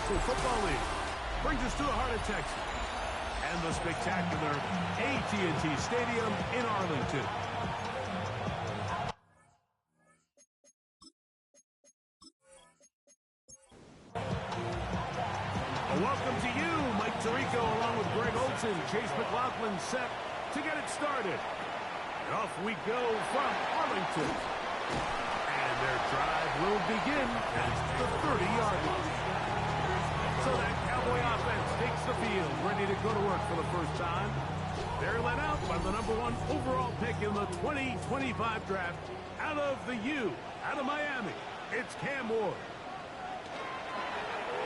National Football League. Brings us to the heart of Texas and the spectacular AT&T Stadium in Arlington. Welcome to you, Mike Tirico, along with Greg Olson. Chase McLaughlin set to get it started. And off we go from Arlington. And their drive will begin at the 30-yard line. So that Cowboy offense takes the field, ready to go to work for the first time. They're led out by the #1 overall pick in the 2025 draft out of the U, out of Miami. It's Cam Ward.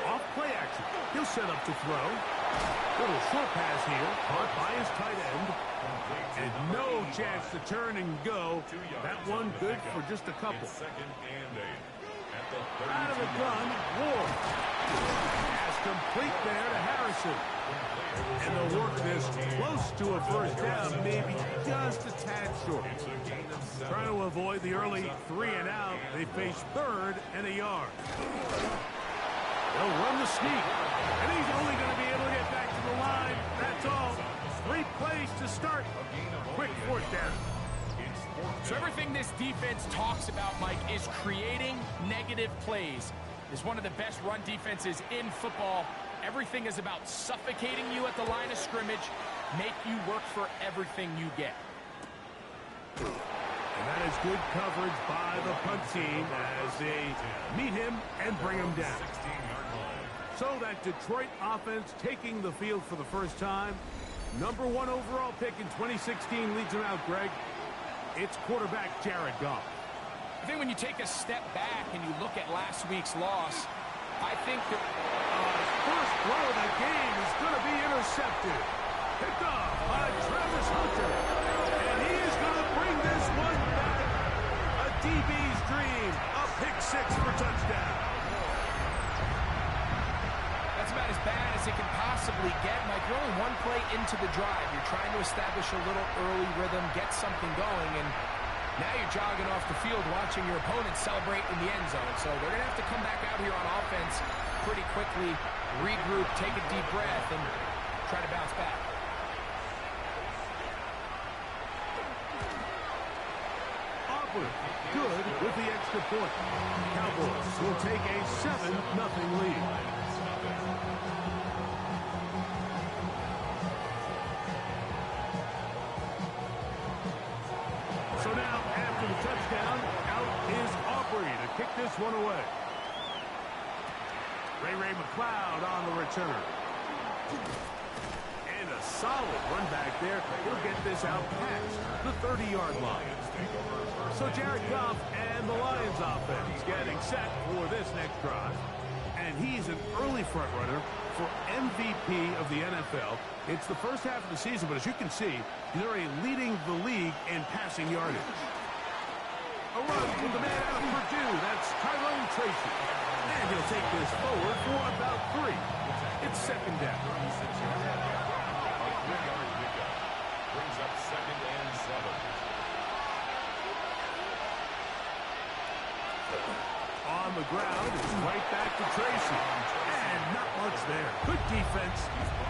Off play action. He'll set up to throw. Little short pass here, caught by his tight end. And no chance to turn and go. That one good for just a couple. Out of the gun, Ward. Pass complete there to Harrison. And they'll work this close to a first down, maybe just a tad short. Trying to avoid the early 3 and out. They face 3rd and a yard. They'll run the sneak, and he's only going to be able to get back to the line. That's all. 3 plays to start. Quick 4th down. So everything this defense talks about, Mike, is creating negative plays. It's one of the best run defenses in football. Everything is about suffocating you at the line of scrimmage, make you work for everything you get. And that is good coverage by the punt team as they meet him and bring him down. So that Detroit offense taking the field for the first time. #1 overall pick in 2016 leads him out, Greg. It's quarterback Jared Goff. I think when you take a step back and you look at last week's loss, I think that first throw of the game is going to be intercepted. Picked off by Travis Hunter. And he is going to bring this one back. A DB's dream. A pick 6 for touchdown. That's about as bad as it can possibly get. Mike, you're only 1 play into the drive. You're trying to establish a little early rhythm, get something going, and now you're jogging off the field watching your opponent celebrate in the end zone. So they're going to have to come back out here on offense pretty quickly, regroup, take a deep breath, and try to bounce back. Auburn, good with the extra point. Cowboys will take a 7-0 lead. So now, after the touchdown, out is Aubrey to kick this one away. Ray McLeod on the return. And a solid run back there. He'll get this out past the 30-yard line. So Jared Goff and the Lions offense getting set for this next drive. And he's an early front runner for MVP of the NFL. It's the first half of the season, but as you can see, he's already leading the league in passing yardage. A run with the man out of Purdue. That's Tyrone Tracy. And he'll take this forward for about 3. It's 2nd down. Brings up 2nd and 7. On the ground, it's right back to Tracy. And not much there. Good defense.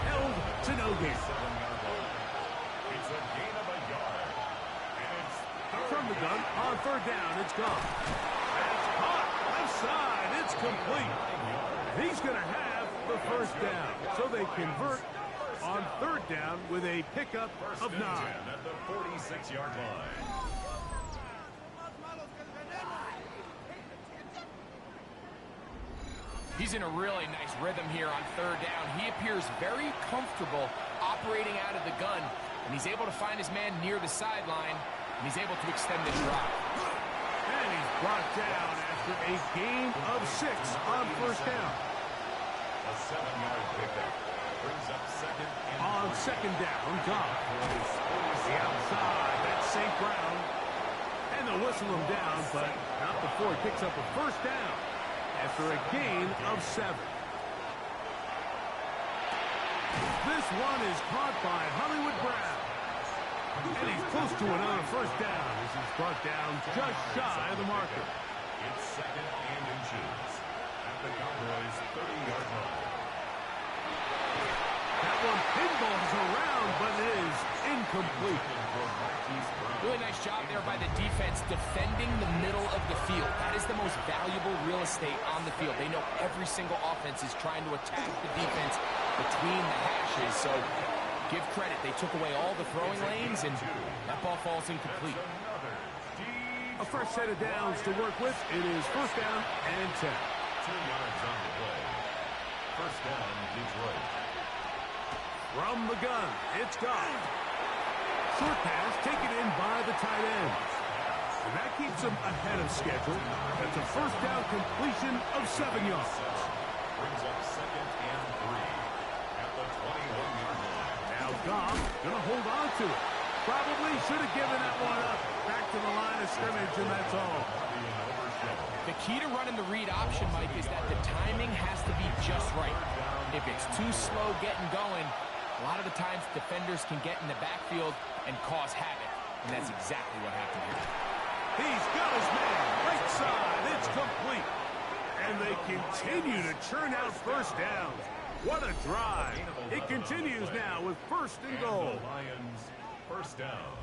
Held to no gain. It's a gain of a yard. And it's from the gun on 3rd down. It's gone. That's caught. Left side. It's complete. He's going to have the first down. So they convert on 3rd down with a pickup of 9. At the 46-yard line. He's in a really nice rhythm here on 3rd down. He appears very comfortable operating out of the gun, and he's able to find his man near the sideline, and he's able to extend the drive. And he's brought down after a gain of 6 on 1st down. A 7-yard pickup brings up 2nd and on 2nd down. Goff. The outside. That's St. Brown. And they'll whistle him down, but not before he picks up a 1st down after a gain of 7. This one is caught by Hollywood Brown. And he's close to another 1st down as he's brought down just shy of the marker. It's 2nd and inches at the Cowboys' 30-yard line. incomplete. Really nice job there by the defense defending the middle of the field. That is the most valuable real estate on the field. They know every single offense is trying to attack the defense between the hashes. So give credit. They took away all the throwing lanes, and that ball falls incomplete. A first set of downs to work with. It is first down and 10. 2 yards on the play. First down, Detroit. From the gun, it's Goff. Short pass taken in by the tight end. And that keeps him ahead of schedule. That's a first down completion of 7 yards. Brings up second and 3 at the 21-yard line. Now Goff gonna hold on to it. Probably should have given that one up. Back to the line of scrimmage, and that's all. The key to running the read option, Mike, is that the timing has to be just right. If it's too slow getting going, a lot of the times defenders can get in the backfield and cause havoc, and that's exactly what happened here. He's got his man right side. It's complete. And they continue to churn out first downs. What a drive. It continues now with first and goal. The Lions, first down.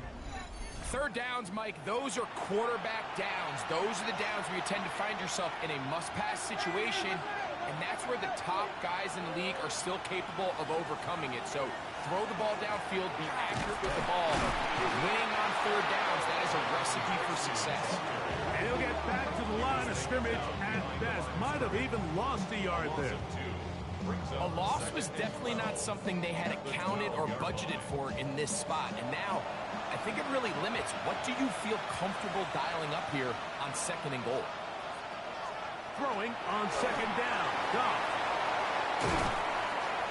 Third downs, Mike, those are quarterback downs. Those are the downs where you tend to find yourself in a must-pass situation, and that's where the top guys in the league are still capable of overcoming it. So throw the ball downfield, be accurate with the ball. Winning on third downs, that is a recipe for success. And he'll get back to the line of scrimmage at best. Might have even lost a yard there. A loss was definitely not something they had accounted or budgeted for in this spot. And now, I think it really limits what do you feel comfortable dialing up here on second and goal. Throwing on second down. Goff.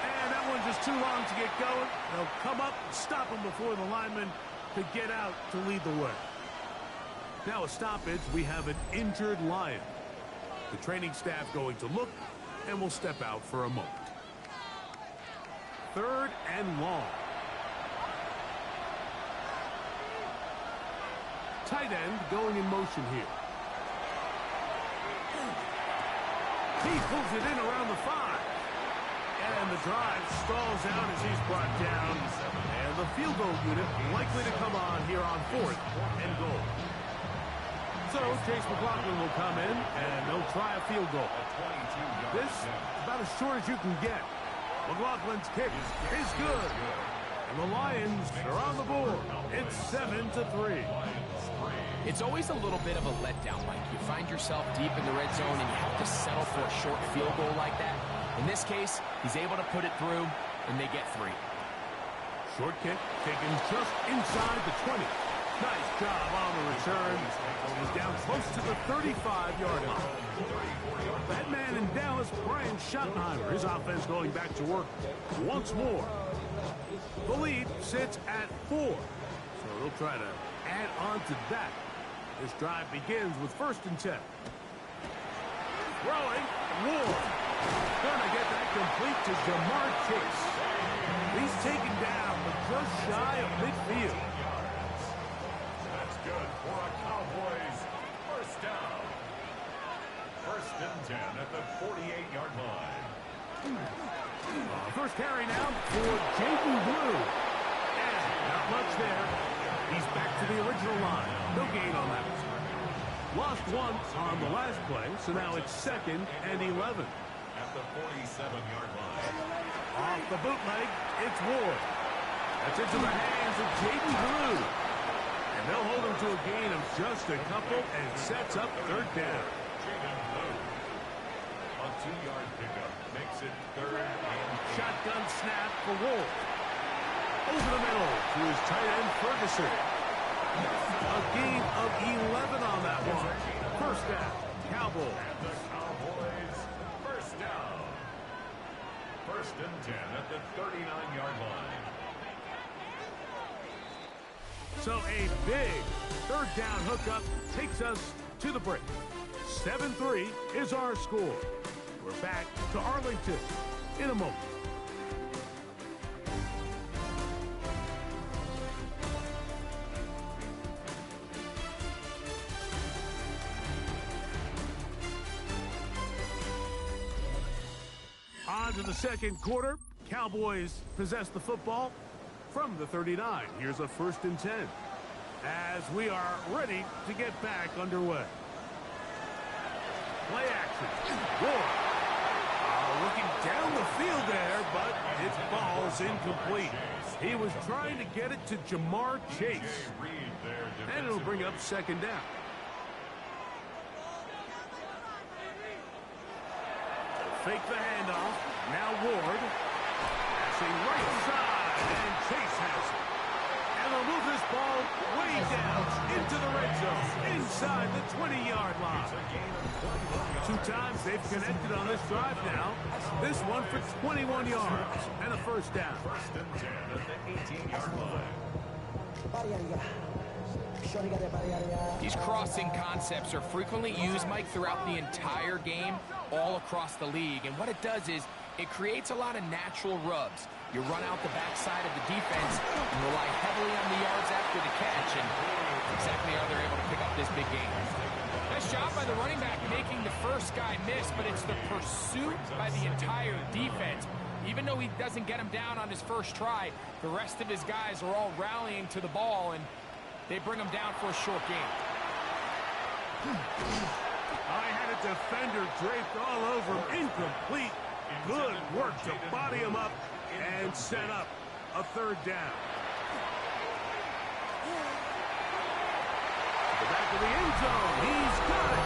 And that one's just too long to get going. They'll come up and stop him before the lineman could get out to lead the way. Now a stoppage. We have an injured Lion. The training staff going to look and will step out for a moment. Third and long. Tight end going in motion here. He pulls it in around the 5. And the drive stalls out as he's brought down. And the field goal unit likely to come on here on fourth and goal. So Chase McLaughlin will come in and they'll try a field goal. This is about as short as you can get. McLaughlin's kick is good. And the Lions are on the board. It's 7-3. It's always a little bit of a letdown, Mike. You find yourself deep in the red zone and you have to settle for a short field goal like that. In this case, he's able to put it through, and they get 3. Short kick taken just inside the 20. Nice job on the return. He's down close to the 35-yard line. That man in Dallas, Brian Schottenheimer, his offense going back to work once more. The lead sits at 4. So they'll try to add on to that. This drive begins with first and 10. Throwing, Ward. Gonna get that complete to Jamar Chase. He's taken down, but just shy of midfield. That's good for a Cowboys first down. First and 10 at the 48-yard line. First carry now for Jaden Blue. And not much there. He's back to the original line. No gain on that. Lost one on the last play, so now it's second and 11. At the 47-yard line. Off the bootleg, it's Ward. That's into the hands of Jaden Blue. And they'll hold him to a gain of just a couple and sets up third down. Jaden Blue. A 2-yard pickup makes it third and 8. Shotgun snap for Ward. Over the middle to his tight end, Ferguson. A gain of 11 on that one. First down, Cowboys. And the Cowboys first down. First and 10 at the 39-yard line. So a big third down hookup takes us to the break. 7-3 is our score. We're back to Arlington in a moment. On to the second quarter. Cowboys possess the football. from the 39. Here's a 1st and 10. As we are ready to get back underway. Play action. Ward. Looking down the field there, but its ball's incomplete. He was trying to get it to Jamar Chase. And it'll bring up 2nd down. Fake the handoff. Now Ward. Passing right side, and Chase has it. And they'll move this ball way down into the red zone, inside the 20-yard line. 2 times they've connected on this drive now. This one for 21 yards and a 1st down. 1st and 10 at the 18-yard line. These crossing concepts are frequently used, Mike, throughout the entire game, all across the league. And what it does is it creates a lot of natural rubs. You run out the backside of the defense and rely heavily on the yards after the catch. And exactly how they're able to pick up this big game. Nice job by the running back making the first guy miss, but it's the pursuit by the entire defense. Even though he doesn't get him down on his first try, the rest of his guys are all rallying to the ball, and they bring him down for a short game. I had a defender draped all over him. Incomplete. Good work to body him up and set up a 3rd down. The back of the end zone. He's got it.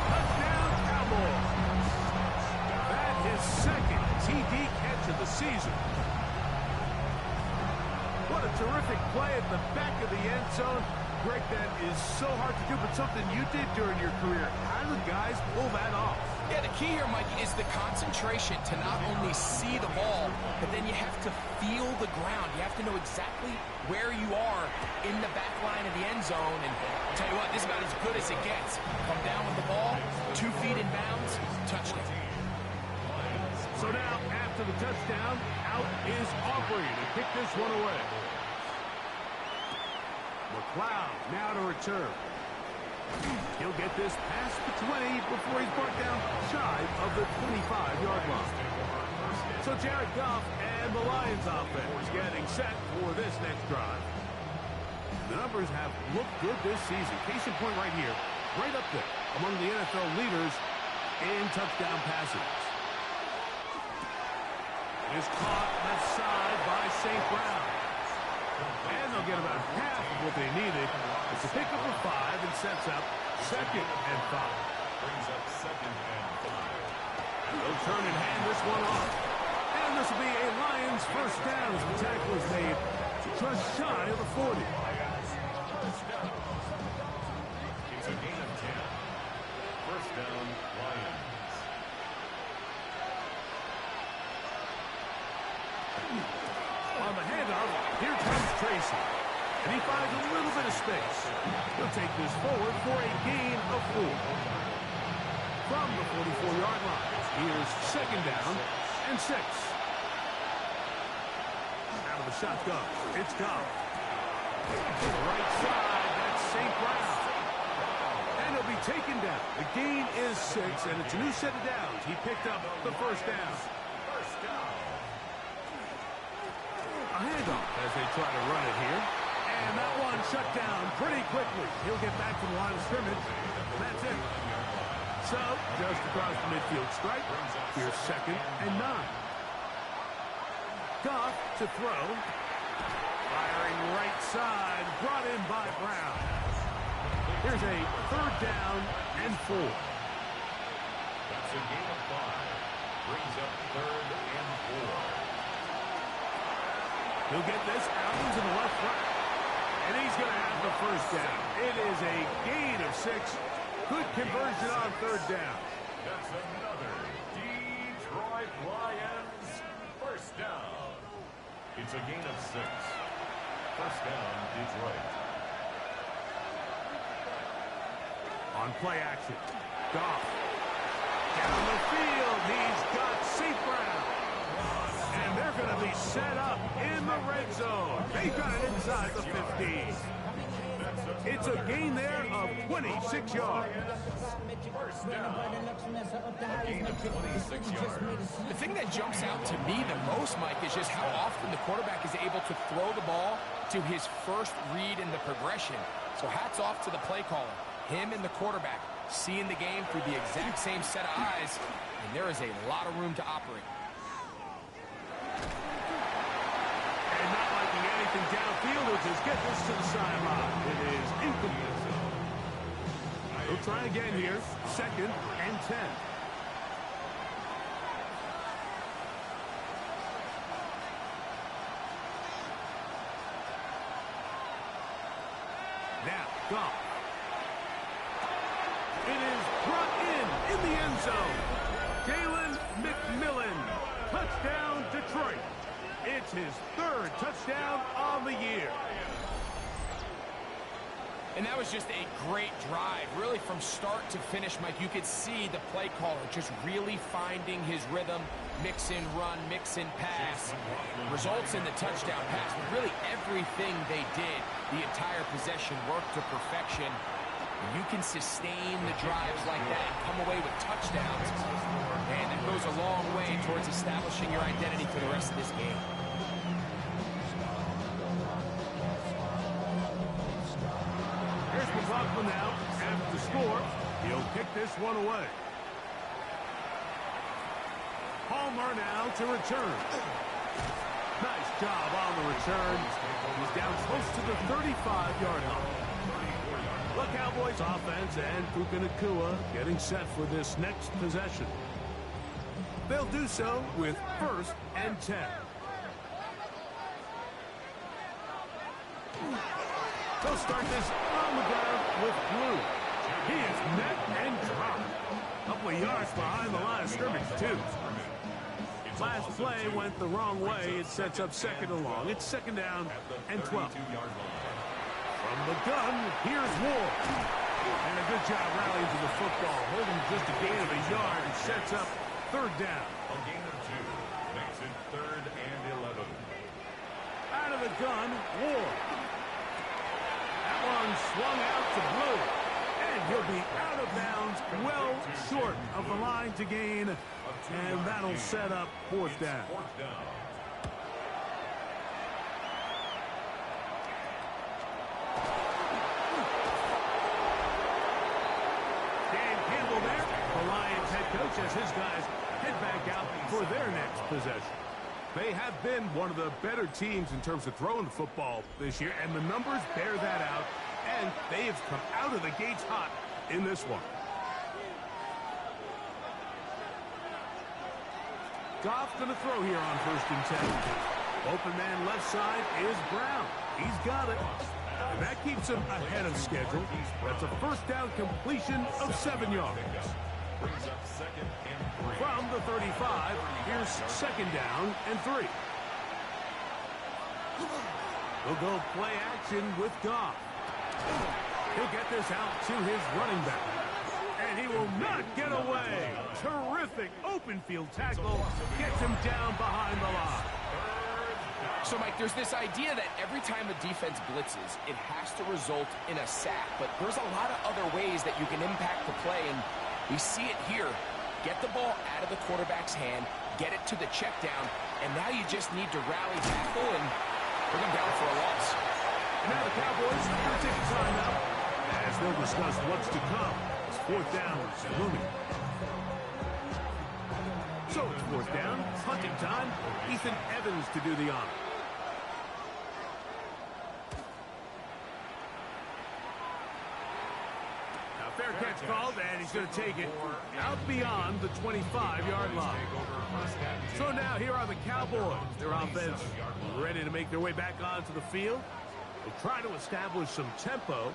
Touchdown, Cowboys. That is 2nd TD catch of the season. What a terrific play at the back of the end zone. Greg, that is so hard to do, but something you did during your career. How do guys pull that off? Yeah, the key here, Mike, is the concentration to not only see the ball, but then you have to feel the ground. You have to know exactly where you are in the back line of the end zone. And I'll tell you what, this is about as good as it gets. Come down with the ball, 2 feet in bounds, touchdown. So now, after the touchdown, out is Aubrey to kick this one away. McLeod now to return. He'll get this past the 20 before he's brought down shy of the 25-yard line. So Jared Goff and the Lions offense getting set for this next drive. The numbers have looked good this season. Case in point right here, right up there among the NFL leaders in touchdown passes. Is caught left side by St. Brown. And they'll get about half of what they needed. It's a pickup of 5 and sets up 2nd and 5. Brings up 2nd and 5. They'll turn and hand this one off. And this will be a Lions 1st down as the tackle is made just shy of the 40. It's a gain of 10. 1st down, Lions. On the handoff, here comes Tracy. And he finds a little bit of space. He'll take this forward for a gain of 4. From the 44-yard line, here's 2nd down and 6. Out of the shotgun, it's Goff. Right side, that's St. Brown. And he'll be taken down. The gain is 6, and it's a new set of downs. He picked up the 1st down. A handoff as they try to run it here. And that one shut down pretty quickly. He'll get back to the line of scrimmage. That's it. So, just across the midfield stripe, here's 2nd and 9. Goff to throw. Firing right side, brought in by Brown. Here's a 3rd down and 4. That's a gain of 5. Brings up 3rd and 4. He'll get this out into the left front. And he's going to have the 1st down. It is a gain of 6. Good conversion on 3rd down. That's another Detroit Lions 1st down. It's a gain of 6. 1st down, Detroit. On play action, Goff. Down the field, he's got St. Brown. And they're going to be set up in the red zone. They got it inside the 15. It's a gain there of 26 yards. 1st down. A gain of 26 yards. The thing that jumps out to me the most, Mike, is just how often the quarterback is able to throw the ball to his first read in the progression. So hats off to the play caller. Him and the quarterback seeing the game through the exact same set of eyes, and there is a lot of room to operate. And not liking anything downfield, will just get this to the sideline. It is incomplete. He'll try again here. 2nd and 10. Now, Goff. It is brought in the end zone. Jalen McMillan. Touchdown, Detroit. It's his 3rd touchdown on the year. And that was just a great drive. Really, from start to finish, Mike, you could see the play caller just really finding his rhythm. Mix in run, mix in pass. Results in the touchdown pass. But really, everything they did, the entire possession worked to perfection. You can sustain the drives like that and come away with touchdowns. And that goes a long way towards establishing your identity for the rest of this game. Here's McLaughlin now. After the score, he'll kick this one away. Palmer now to return. Nice job on the return. He's down close to the 35-yard line. The Cowboys offense and Puka Nacua getting set for this next possession. They'll do so with 1st and 10. They'll start this on the ground with Blue. He is met and dropped. A couple of yards behind the line of scrimmage, too. Last play went the wrong way. It sets up 2nd and long. It's 2nd down and 12. From the gun, here's Ward. And a good job rallying to the football. Holding just a gain of a yard and sets up 3rd down. A gain of 2 makes it 3rd and 11. Out of the gun, Ward. That one swung out to Blue. And he'll be out of bounds, well short of the line to gain. And that'll set up 4th down. 4th down. Dan Campbell there, the Lions head coach, as his guys head back out for their next possession. They have been one of the better teams in terms of throwing the football this year, and the numbers bear that out, and they have come out of the gates hot in this one. Goff going to throw here on 1st and 10. Open man left side is Brown. He's got it. And that keeps him ahead of schedule. That's a 1st down completion of 7 yards. From the 35, here's 2nd down and 3. He'll go play action with Goff. He'll get this out to his running back. And he will not get away. Terrific open field tackle. Gets him down behind the line. So, Mike, there's this idea that every time a defense blitzes, it has to result in a sack. But there's a lot of other ways that you can impact the play, and we see it here. Get the ball out of the quarterback's hand, get it to the check down, and now you just need to rally tackle and bring him down for a loss. And now the Cowboys are going to take a timeout as they'll discuss what's to come. It's 4th down is looming. So it's 4th down, punting time. Ethan Evans to do the honor. Now fair catch called, and he's going to take it out beyond the 25-yard line. So now here are the Cowboys. Their offense ready to make their way back onto the field. They'll try to establish some tempo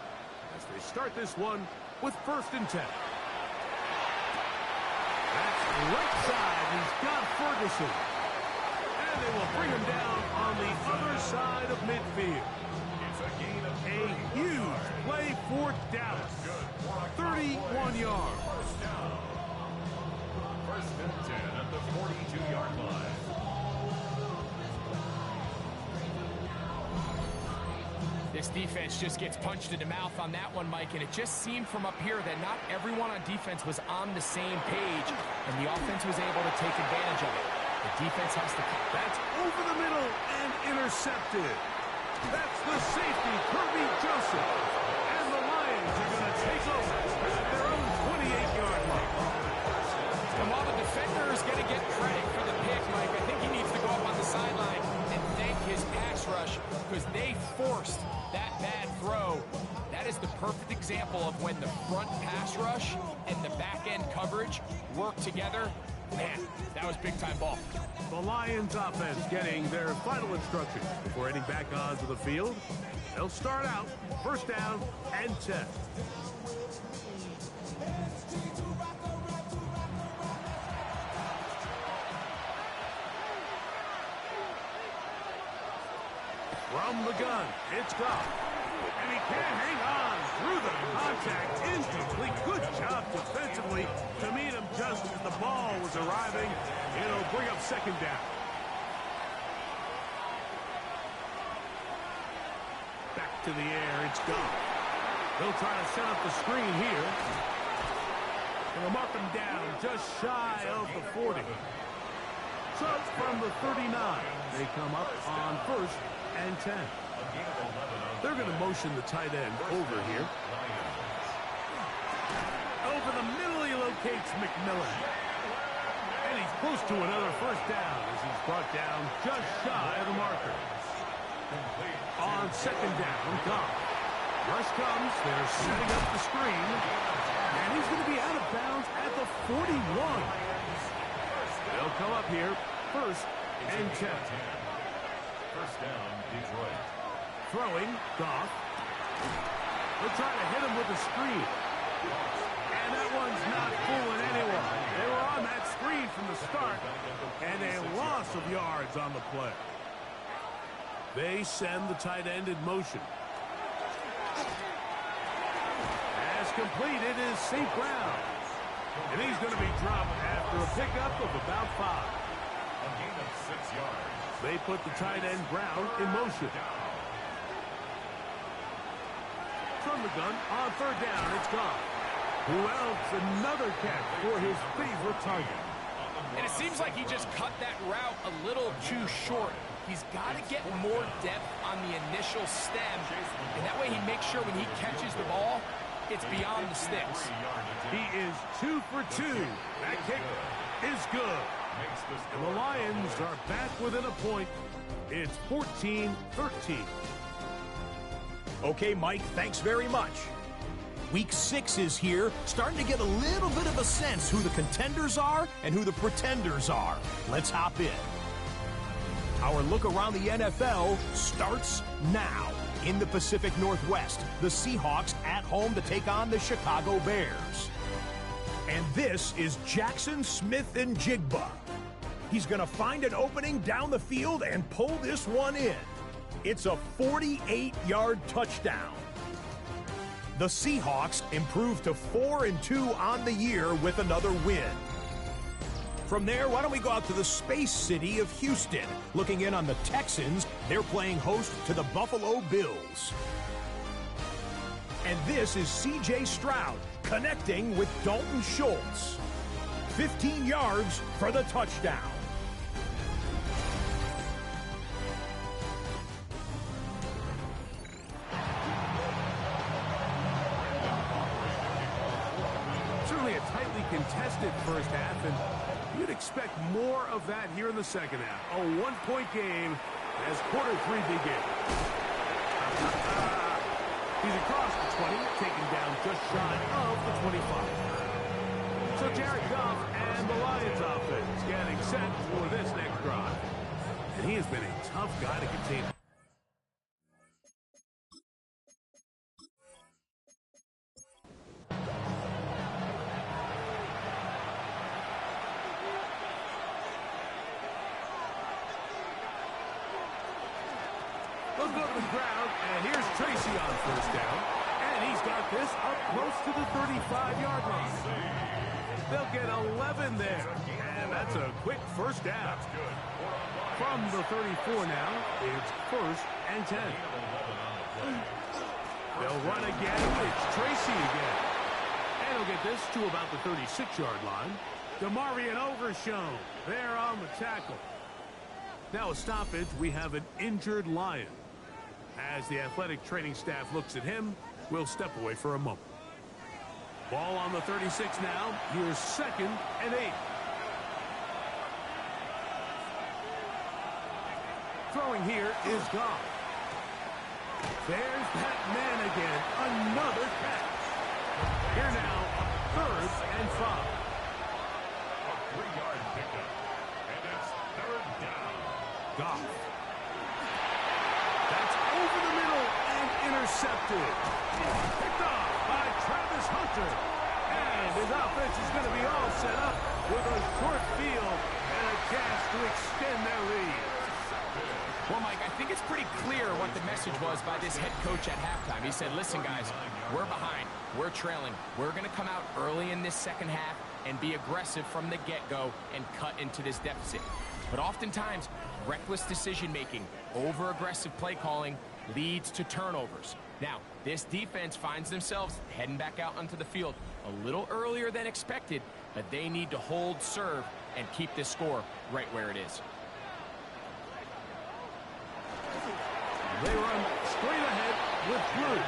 as they start this one with 1st and 10. That's right side. He's got Ferguson. And they will bring him down on the other side of midfield. A huge play for Dallas. 31 yards. 1st and 10 at the 42-yard line. This defense just gets punched in the mouth on that one, Mike, and it just seemed from up here that not everyone on defense was on the same page, and the offense was able to take advantage of it. The defense has to... That's over the middle and intercepted. That's the safety, Kirby Joseph. And the Lions are going to take over at their own 28-yard line. And while the defender is going to get credit for the pick, Mike, I think he needs to go up on the sideline and thank his pass rush because they forced that bad throw. That is the perfect example of when the front pass rush and the back-end coverage work together. Man, that was big-time ball. The Lions offense getting their final instructions before heading back onto the field. They'll start out first down and 10. From the gun, it's Goff. And he can't hang on through the contact. Incomplete. Good job defensively to meet him just as the ball was arriving. It'll bring up second down. Back to the air, it's Goff. They'll try to set up the screen here. And they'll mark him down just shy of the 40. So from the 39, they come up on first and 10. They're going to motion the tight end over here. Over the middle, he locates McMillan. And he's close to another first down as he's brought down just shy of the marker. On second down, Goff. Rush comes. They're setting up the screen. And he's going to be out of bounds at the 41. They'll come up here first and 10. First down, Detroit. Throwing, Goff. They're trying to hit him with a screen. And that one's not fooling anyone. They were on that screen from the start, and a loss of yards on the play. They send the tight end in motion. As completed is St. Brown. And he's going to be dropped after a pickup of about 5. A gain of 6 yards. They put the tight end Brown in motion. From the gun, on third down, it's Goff. Who else? Another catch for his favorite target. And it seems like he just cut that route a little too short. He's got to get more depth on the initial stem, and that way he makes sure when he catches the ball, it's beyond the sticks. He is 2 for 2. That kick is good. And the Lions are back within a point. It's 14-13. Okay, Mike, thanks very much. Week 6 is here, starting to get a little bit of a sense who the contenders are and who the pretenders are. Let's hop in. Our look around the NFL starts now. In the Pacific Northwest, the Seahawks at home to take on the Chicago Bears. And this is Jackson Smith-Njigba. He's going to find an opening down the field and pull this one in. It's a 48-yard touchdown. The Seahawks improved to 4-2 on the year with another win. From there, why don't we go out to the Space City of Houston? Looking in on the Texans, they're playing host to the Buffalo Bills. And this is C.J. Stroud connecting with Dalton Schultz. 15 yards for the touchdown. Certainly a tightly contested first half, and you'd expect more of that here in the second half. A one-point game as quarter 3 begins. He's across the 20, taken down just shy of the 25. So Jared Goff and the Lions offense getting set for this next drive. And he has been a tough guy to contain. They'll go to the ground, and here's Tracy on first down. And he's got this up close to the 35-yard line. They'll get 11 there, and that's a quick first down. From the 34 now, it's first and 10. They'll run again. It's Tracy again. And he'll get this to about the 36-yard line. DeMarvion Overshown there on the tackle. Now a stoppage, we have an injured Lion. As the athletic training staff looks at him, we'll step away for a moment. Ball on the 36 now. Here's 2nd and 8. Throwing here is Goff. There's that man again. Another catch. Here now, 3rd and 5. A 3-yard pickup. And it's 3rd down. Goff. That's over the middle and intercepted. Picked off by Travis Hunter. And his offense is going to be all set up with a short field and a chance to extend their lead. Well, Mike, I think it's pretty clear what the message was by this head coach at halftime. He said, listen, guys, we're behind. We're trailing. We're going to come out early in this second half and be aggressive from the get-go and cut into this deficit. But oftentimes, reckless decision-making, over-aggressive play calling leads to turnovers. Now, this defense finds themselves heading back out onto the field a little earlier than expected, but they need to hold serve and keep this score right where it is. They run straight ahead with Blue.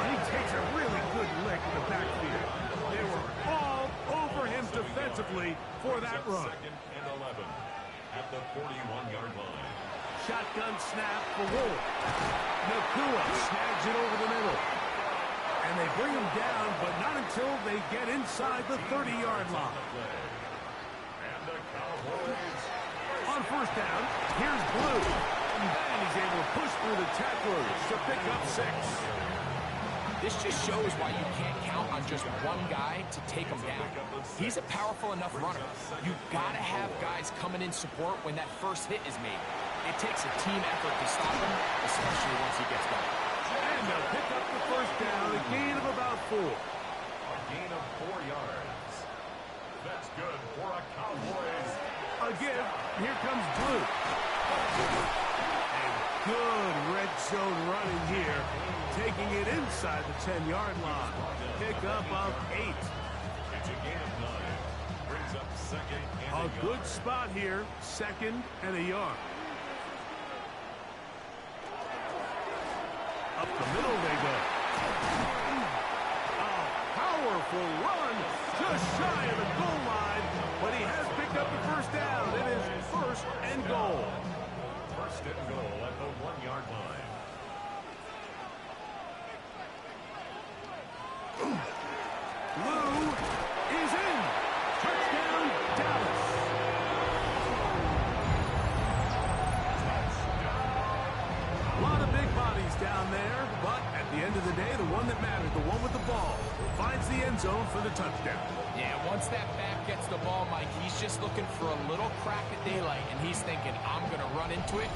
He takes a really good lick in the backfield. They were all over him defensively for that run. 2nd and 11 at the 41-yard line. Shotgun snap for Wolf. Nakua snags it over the middle. And they bring him down, but not until they get inside the 30-yard line. And the Cowboys On 1st down, here's Blue. And he's able to push through the tacklers to pick up 6. This just shows why you can't count on just one guy to take him down. He's a powerful enough runner. You've got to have guys coming in support when that first hit is made. It takes a team effort to stop him, especially once he gets going. And they'll pick up the 1st down, a gain of about 4. a gain of 4 yards. That's good for a Cowboys. Again, here comes Blue. And good red zone running here, taking it inside the 10-yard line. Pick up of 8. It's a gain of 9. Brings up 2nd and A a good yard. spot here, 2nd and a yard. Up the middle they go. A powerful run, just shy of the goal line, but he has picked up the 1st down. It is 1st and goal. 1st and goal at the 1-yard line. Blue is in. Touchdown, Dallas. A lot of big bodies down there, but at the end of the day, the one that mattered, the one with the ball, finds the end zone for the touchdown. Yeah, once that back gets the ball, Mike, he's just looking for a little crack of daylight, and he's thinking, I'm going to run into it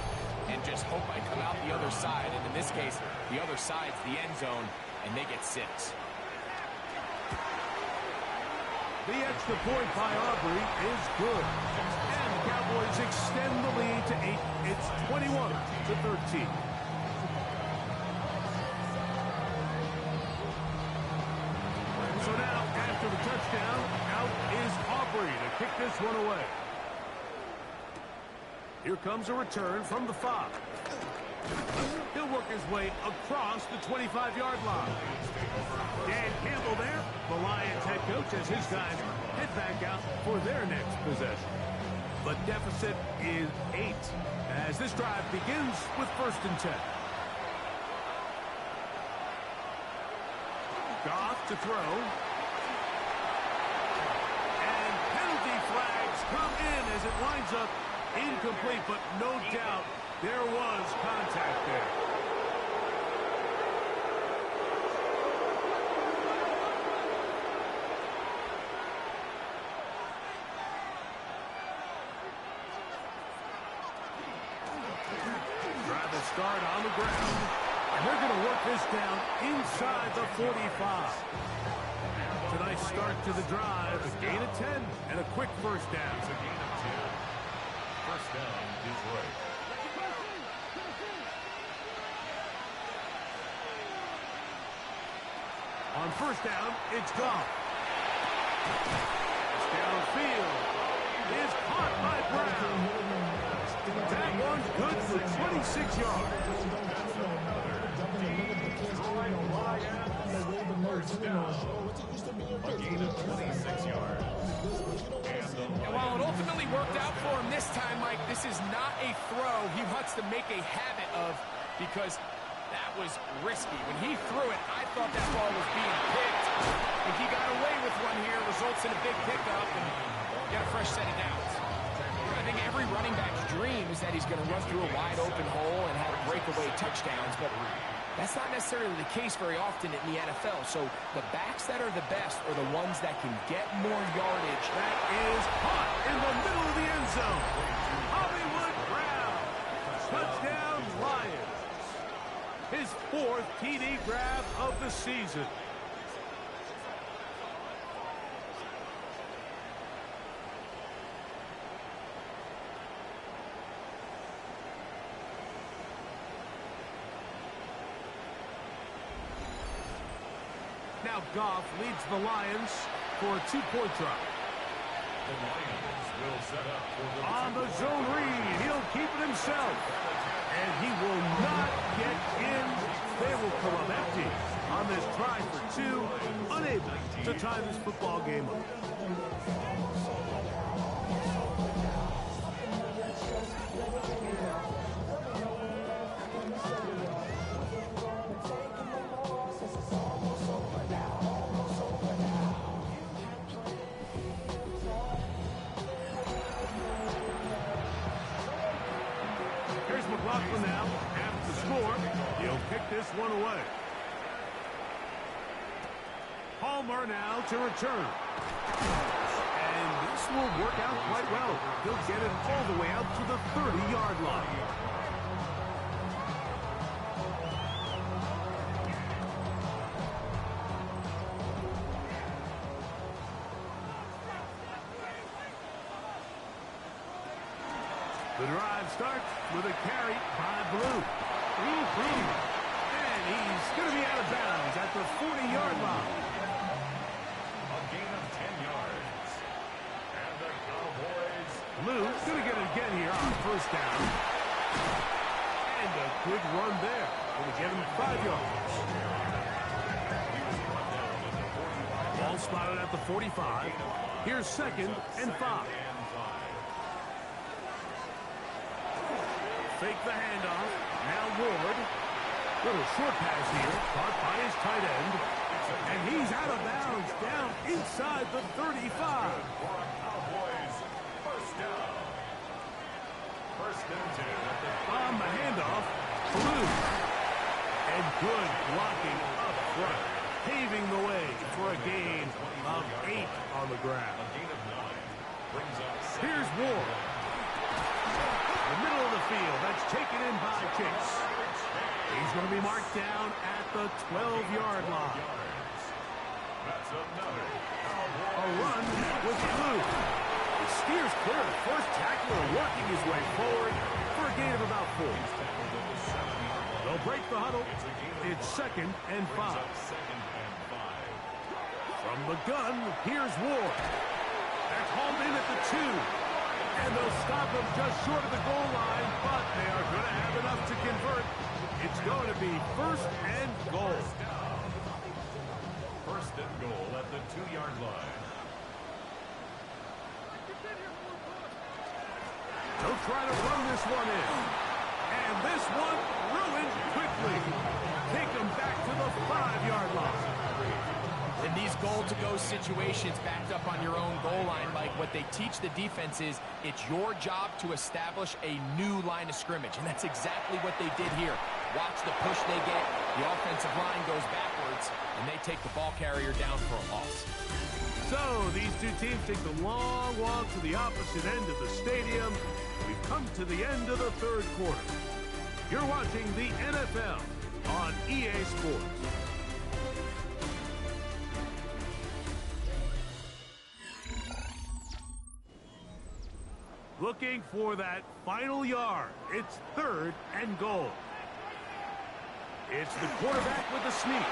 and just hope I come out the other side. And in this case, the other side's the end zone, and they get 6. The extra point by Aubrey is good. And the Cowboys extend the lead to 8. It's 21-13. So now, after the touchdown, out is Aubrey to kick this one away. Here comes a return from the 5. He'll work his way across the 25-yard line. Dan Campbell there, the Lions head coach, as his guys head back out for their next possession. The deficit is 8 as this drive begins with 1st and 10. Goff to throw. And penalty flags come in as it winds up incomplete, but no doubt there was contact there. Try to start on the ground. And they're going to work this down inside the 45. Tonight's start to the drive, a gain of 10 and a quick 1st down. It's a gain of 10. 1st down, Detroit. On first down, it's Goff. Downfield is caught by Brown. That one's good for 26 yards. First down. A gain of 26 yards. And while it ultimately worked out for him this time, Mike, this is not a throw he wants to make a habit of because that was risky. When he threw it, I thought that ball was being picked. If he got away with one here, results in a big pickup and get a fresh set of downs. I think every running back's dream is that he's going to run through a wide open hole and have breakaway touchdowns, but that's not necessarily the case very often in the NFL. So the backs that are the best are the ones that can get more yardage. That is caught in the middle of the end zone. Hollywood Brown. Touchdown Lions. His 4th TD grab of the season. Now Goff leads the Lions for a 2-point try. The Lions will set up for the On the zone read, he'll keep it himself. And he will not get in. They will come up empty on this try for 2, unable to tie this football game up. McLaughlin now, after the score, he'll kick this one away. Palmer now to return. And this will work out quite well. He'll get it all the way out to the 30-yard line. The drive starts with a carry by Blue. And he's going to be out of bounds at the 40-yard line. A gain of 10 yards. And the Cowboys. Blue's going to get it again here on first down. And a good run there. Going to get him 5 yards. Ball spotted at the 45. Here's 2nd and 5. Fake the handoff. Now Ward. Little short pass here. Caught by his tight end. And he's out of bounds down inside the 35. Cowboys. First down. First and 10 at the On the handoff. Blue. And good blocking up front. Paving the way for a gain of 8 on the ground. A gain of 9. Brings up Here's Ward. The middle of the field, that's taken in by Chase. He's going to be marked down at the 12-yard line. That's another A run with Blue. He steers clear of the first tackler, working his way forward for a gain of about 4. They'll break the huddle. It's 2nd and 5. From the gun, here's Ward. They're called in at the 2. And they'll stop him just short of the goal line, but they are going to have enough to convert. It's going to be 1st and goal. First and goal at the 2-yard line. They'll try to run this one in. And this one ruined quickly. Take them back to the 5-yard line. In these goal-to-go situations backed up on your own goal line, Mike, what they teach the defense is it's your job to establish a new line of scrimmage, and that's exactly what they did here. Watch the push they get. The offensive line goes backwards, and they take the ball carrier down for a loss. So these two teams take the long walk to the opposite end of the stadium. We've come to the end of the 3rd quarter. You're watching the NFL on EA Sports. Looking for that final yard. It's 3rd and goal. It's the quarterback with the sneak.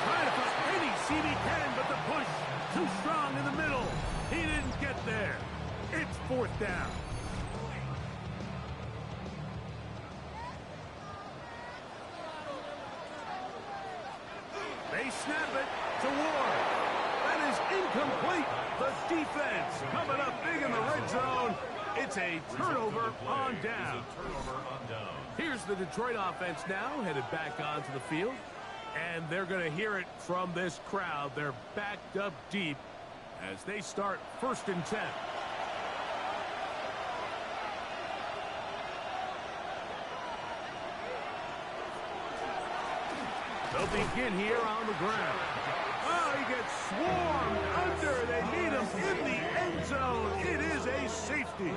Trying to find any seam he can, but the push too strong in the middle. He didn't get there. It's fourth down. They snap it to Ward. That is incomplete. The defense coming up big in the red zone. It's a turnover on down. Here's the Detroit offense now, headed back onto the field. And they're going to hear it from this crowd. They're backed up deep as they start 1st and 10. They'll begin here on the ground. Oh, he gets swarmed under. They need him in the end zone. It is a safety.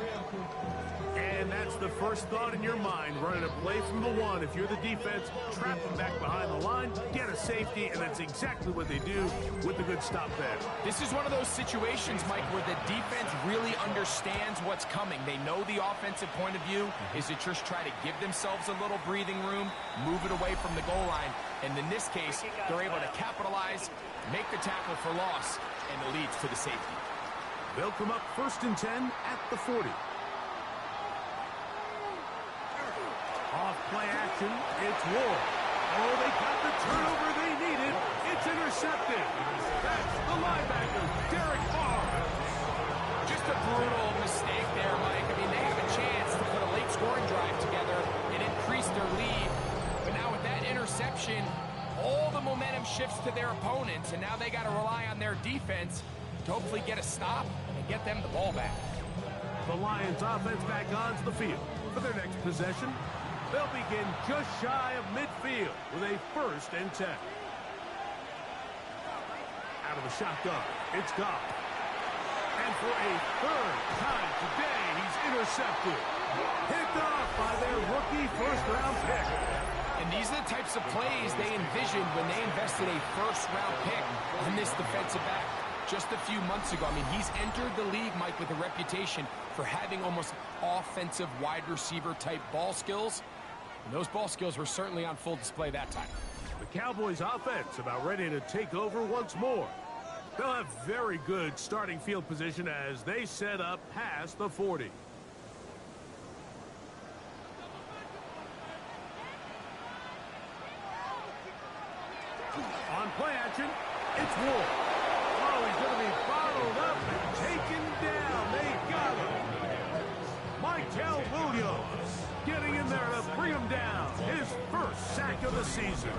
And that's the first thought in your mind, running a play from the one. If you're the defense, trap them back behind the line, get a safety, and that's exactly what they do with the good stop there. This is one of those situations, Mike, where the defense really understands what's coming. They know the offensive point of view is to just try to give themselves a little breathing room, move it away from the goal line, and in this case, they're able to capitalize, make the tackle for loss, and it leads to the safety. They'll come up 1st and 10 at the 40. Off play action, it's Ward. Oh, they got the turnover they needed. It's intercepted. That's the linebacker, Derek Carr. Just a brutal mistake there, Mike. I mean, they have a chance to put a late scoring drive together and increase their lead. But now with that interception, all the momentum shifts to their opponents, and now they got to rely on their defense to hopefully get a stop and get them the ball back. The Lions offense back onto the field for their next possession. They'll begin just shy of midfield with a 1st and 10. Out of the shotgun, it's Goff. And for a 3rd time today, he's intercepted. Picked off by their rookie 1st-round pick. And these are the types of plays they envisioned when they invested a 1st-round pick on this defensive back just a few months ago. I mean, he's entered the league, Mike, with a reputation for having almost offensive wide receiver type ball skills. And those ball skills were certainly on full display that time. The Cowboys offense about ready to take over once more. They'll have very good starting field position as they set up past the 40. On play action, it's Ward. Oh, he's going to be bottled up and taken down. They got him. Michael Williams getting in there to bring him down. His 1st sack of the season.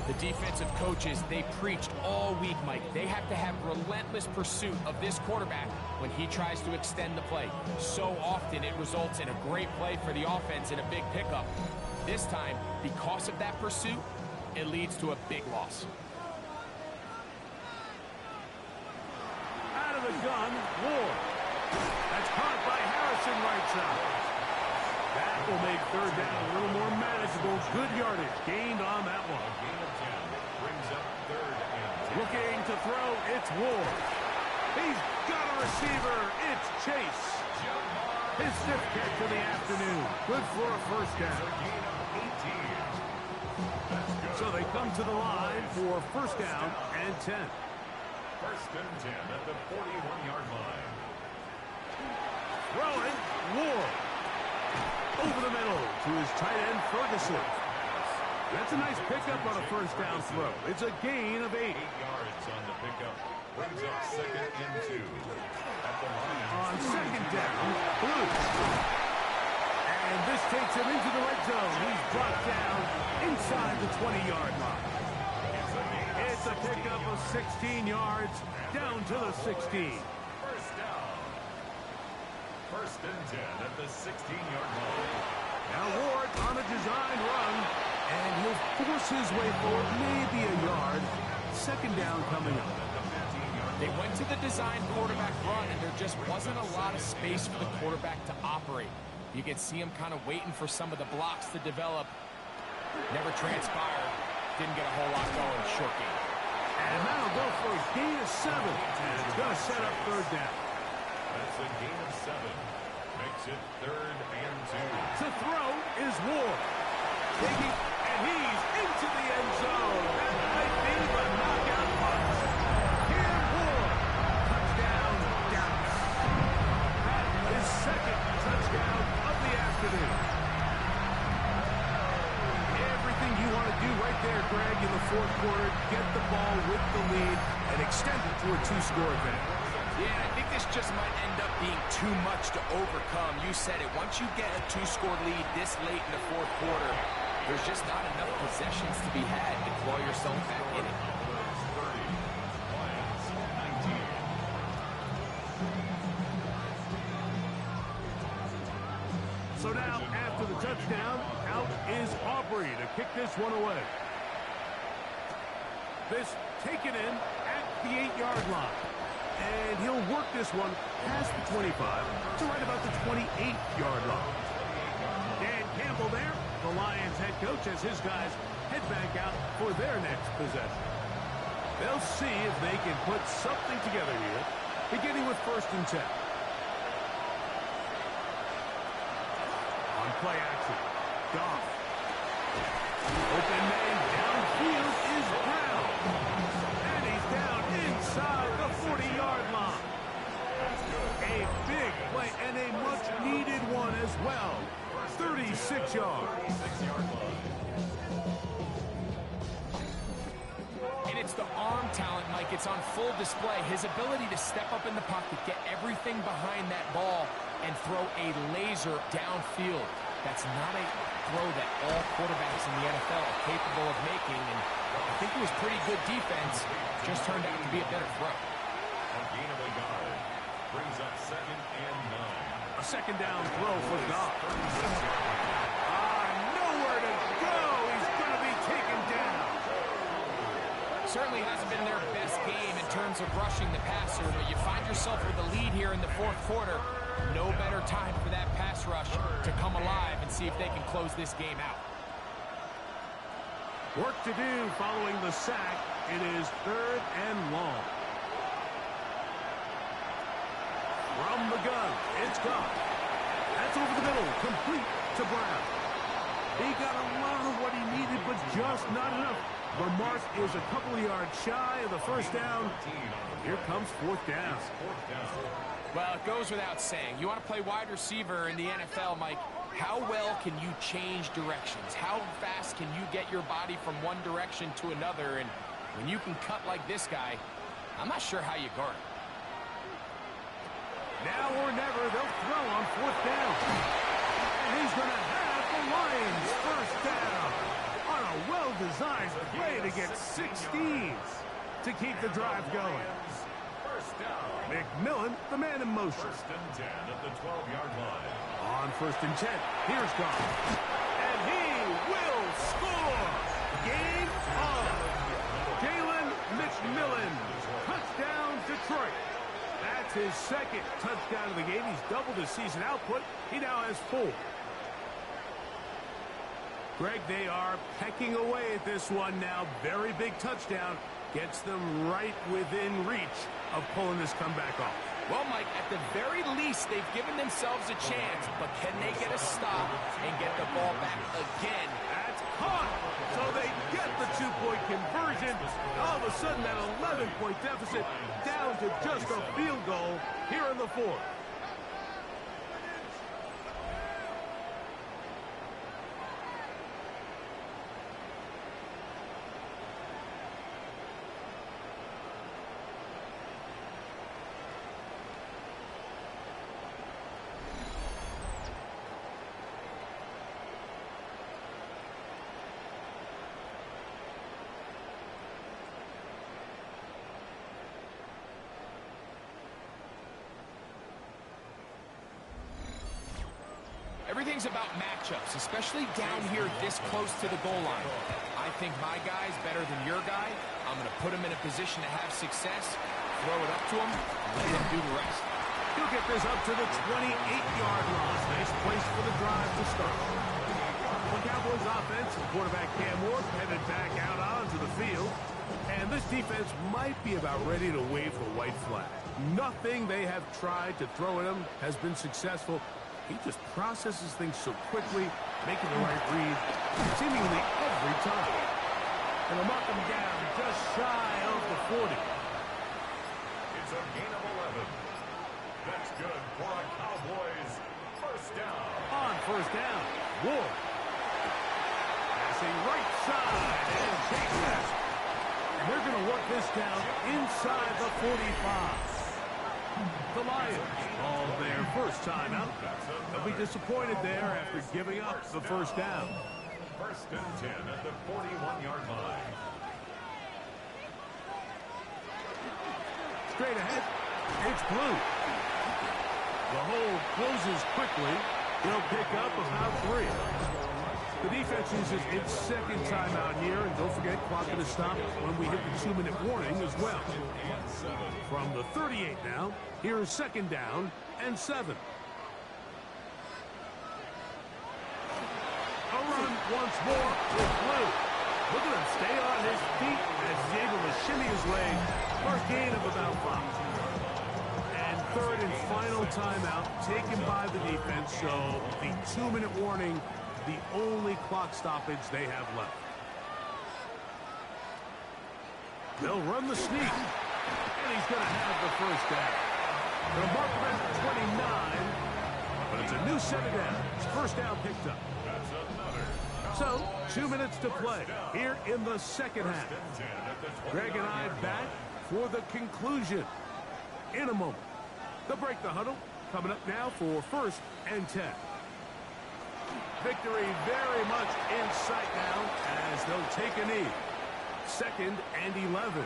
The defensive coaches, they preached all week, Mike. They have to have relentless pursuit of this quarterback when he tries to extend the play. So often it results in a great play for the offense and a big pickup. This time, because of that pursuit, it leads to a big loss. Out of the gun, Ward. That's caught by Harrison right side. That will make 3rd down a little more manageable. Good yardage gained on that one. Gain of 10 brings up 3rd and 10. Looking to throw, it's Ward. He's got a receiver. It's Chase. His 5th catch of the afternoon. Good for a 1st down. Gain of 18. So they come to the line for 1st down and 10. 1st and 10 at the 41-yard line. Throwing, Ward. Over the middle to his tight end, Ferguson. That's a nice pickup on a 1st down throw. It's a gain of 8. 8 yards on the pickup. Brings up 2nd and 2. At the line. On 2nd down, Blue. And this takes him into the red zone. He's brought down inside the 20-yard line. It's a pickup of 16 yards down to the 16. 1st down. 1st and 10 at the 16-yard line. Now Ward on a design run, and he'll force his way forward, maybe a yard. 2nd down coming up. They went to the design quarterback run, and there just wasn't a lot of space for the quarterback to operate. You can see him kind of waiting for some of the blocks to develop. Never transpired. Didn't get a whole lot going. Short game. And that'll go for a gain of 7. And it's going to set up 3rd down. That's a gain of 7. Makes it 3rd and 2. To throw is Ward. Taking And he's into the end zone. That might be the knockout punch. Here for touchdown, Dallas. That is second touchdown of the afternoon. Everything you want to do right there, Greg, in the fourth quarter, get the ball with the lead and extend it to a two-score advantage. Yeah, I think this just might end up being too much to overcome. You said it. Once you get a two-score lead this late in the fourth quarter, there's just not enough possessions to be had to claw yourself back in it. So now, after the touchdown, out is Aubrey to kick this one away. This taken in at the 8-yard line. And he'll work this one past the 25 to right about the 28-yard line. Dan Campbell there, the Lions head coach, as his guys head back out for their next possession. They'll see if they can put something together here, beginning with 1st and 10. On play action, Goff. Open man downfield is Brown. And he's down inside the 40-yard line. A big play and a much-needed one as well. 36 yards. And it's the arm talent, Mike. It's on full display. His ability to step up in the pocket, get everything behind that ball, and throw a laser downfield. That's not a throw that all quarterbacks in the NFL are capable of making, and I think it was pretty good defense. Just turned out to be a better throw. A gain of a yard brings up 2nd and 9. A second down throw for Goff. Nowhere to go. He's going to be taken down. Certainly hasn't been their best game in terms of rushing the passer, but you find yourself with a lead here in the fourth quarter. No better time for that pass rush to come alive and see if they can close this game out. Work to do following the sack. It is 3rd and long. From the gun, it's Goff. That's over the middle, complete to Brown. He got a lot of what he needed, but just not enough. The mark is a couple of yards shy of the first down. Here comes 4th down. Well, it goes without saying. You want to play wide receiver in the NFL, Mike. How well can you change directions? How fast can you get your body from one direction to another? And when you can cut like this guy, I'm not sure how you guard it. Now or never, they'll throw on 4th down. And he's going to have the Lions 1st down on a well-designed play to get 16 to keep the drive going. McMillan, the man in motion. 1st and 10 at the 12-yard line. On 1st and 10, here's Goff. And he will score. Game on. Jalen McMillan. Touchdown, Detroit. That's his 2nd touchdown of the game. He's doubled his season output. He now has 4. Greg, they are pecking away at this one now. Very big touchdown. Gets them right within reach of pulling this comeback off. Well, Mike, at the very least, they've given themselves a chance, but can they get a stop and get the ball back again? That's caught! So they get the 2-point conversion. All of a sudden, that 11-point deficit down to just a field goal here in the 4th. Everything's about matchups, especially down here this close to the goal line. I think my guy's better than your guy. I'm going to put him in a position to have success, throw it up to him, and let him do the rest. He'll get this up to the 28-yard line. Nice place for the drive to start. The Cowboys offense and quarterback Cam Ward headed back out onto the field. And this defense might be about ready to wave the white flag. Nothing they have tried to throw at him has been successful. He just processes things so quickly, making the right read. Seemingly every time. And they'll mark him down just shy of the 40. It's a gain of 11. That's good for a Cowboys first down. On first down, Ward. Passing right side and chases. And they're going to work this down inside the 45. The Lions call their first timeout. They'll be disappointed there after giving up the first down. First and 10 at the 41-yard line. Straight ahead, it's Blue. The hole closes quickly. They'll pick up about 3. The defense uses its second timeout here, and don't forget, clock going to stop when we hit the 2-minute warning as well. From the 38 now, here's second down and 7. A run once more with Blue. Look at him stay on his feet as he's able to shimmy his way. First gain of about 5. And third and final timeout taken by the defense, so the 2-minute warning, the only clock stoppage they have left. They'll run the sneak, and he's going to have the first down. They'll mark him at 29, but it's a new set of downs. First down picked up. So, 2 minutes to play here in the second half. Greg and I back for the conclusion in a moment. They'll break the huddle. Coming up now for first and 10. Victory very much in sight now as they'll take a knee. Second and 11.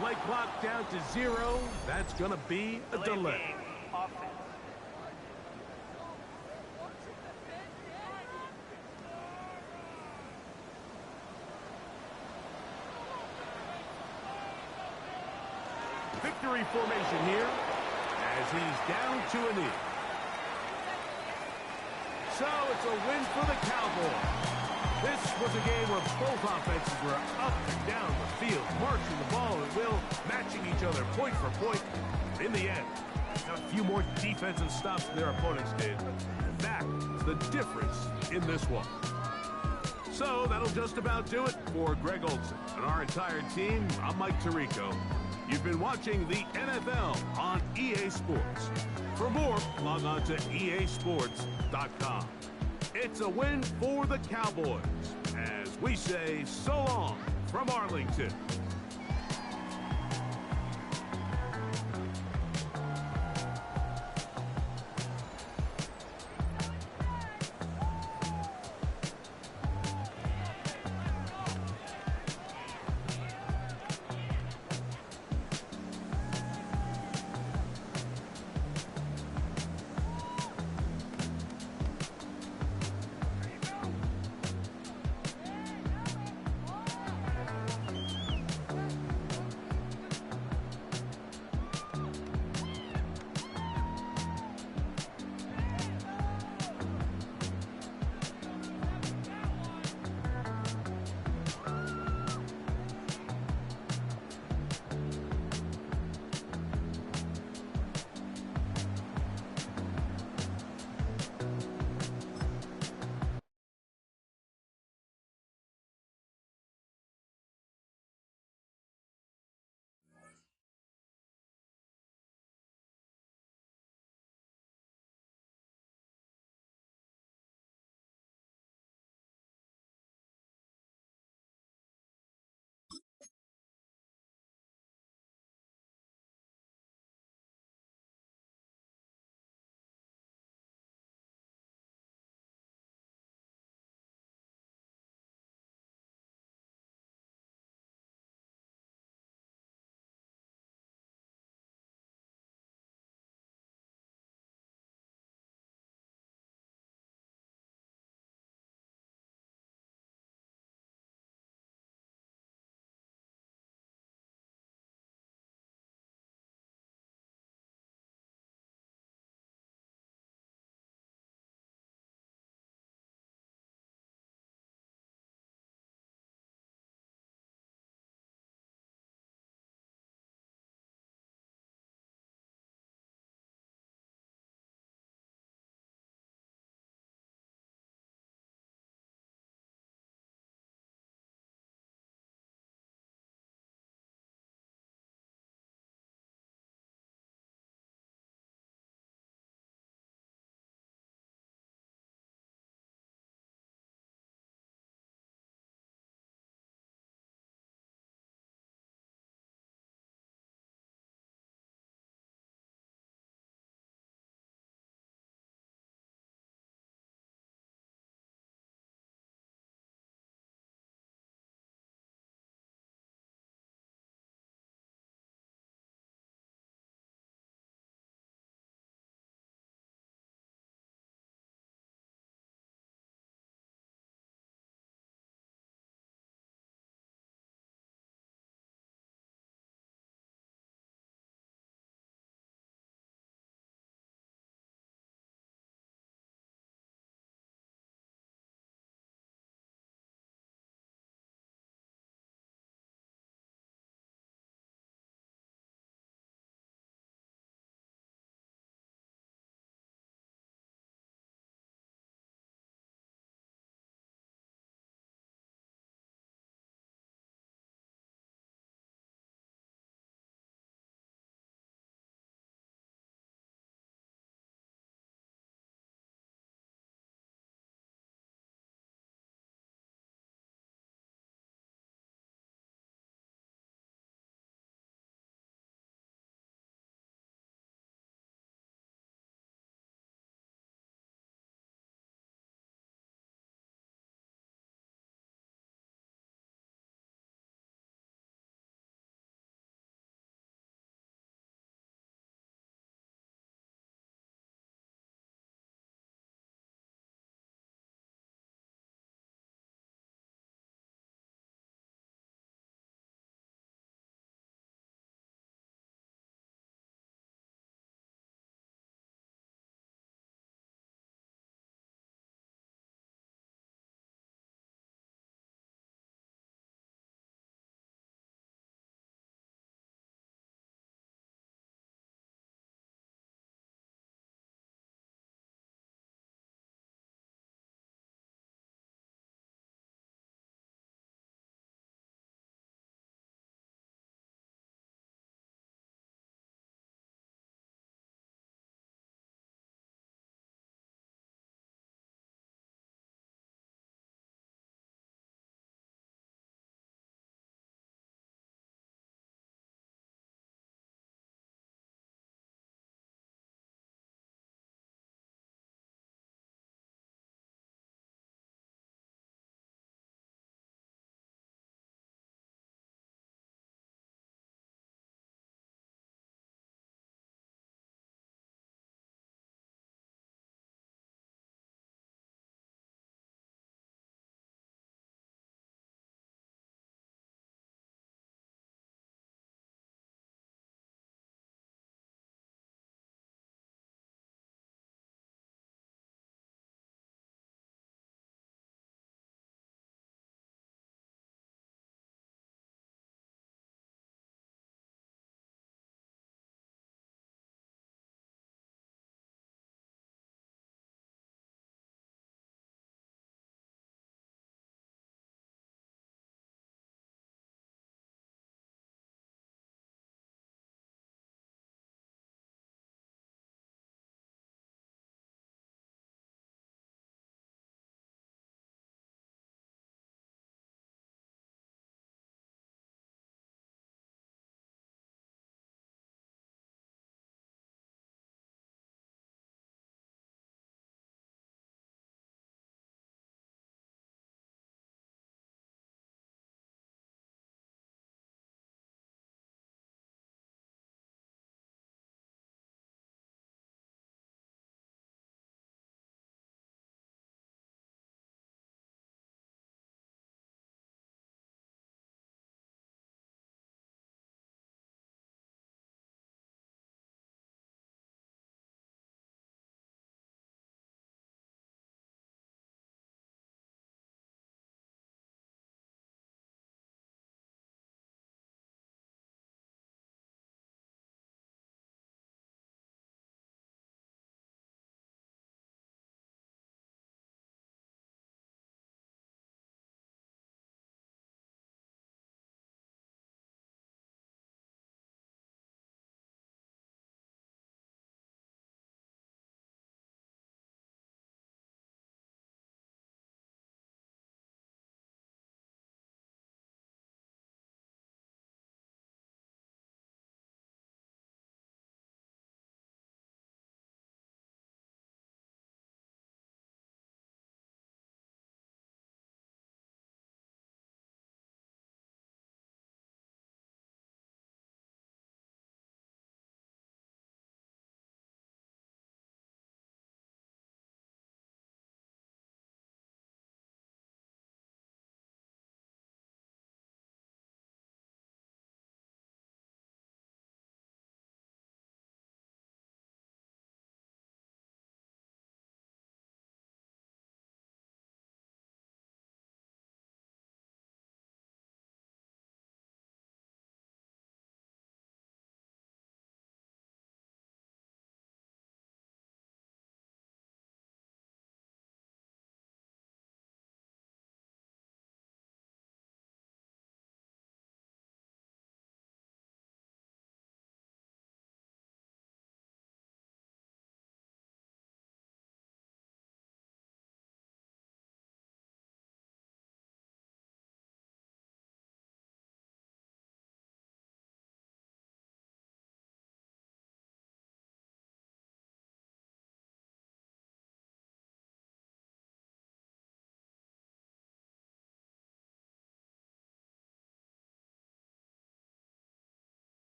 Play clock down to 0. That's going to be a delay. Victory formation here as he's down to a knee. So it's a win for the Cowboys. This was a game where both offenses were up and down the field, marching the ball at will, matching each other point for point. In the end, got a few more defensive stops than their opponents did. That's the difference in this one. So that'll just about do it for Greg Olson and our entire team. I'm Mike Tirico. You've been watching the NFL on EA Sports. For more, log on to easports.com. It's a win for the Cowboys as we say so long from Arlington.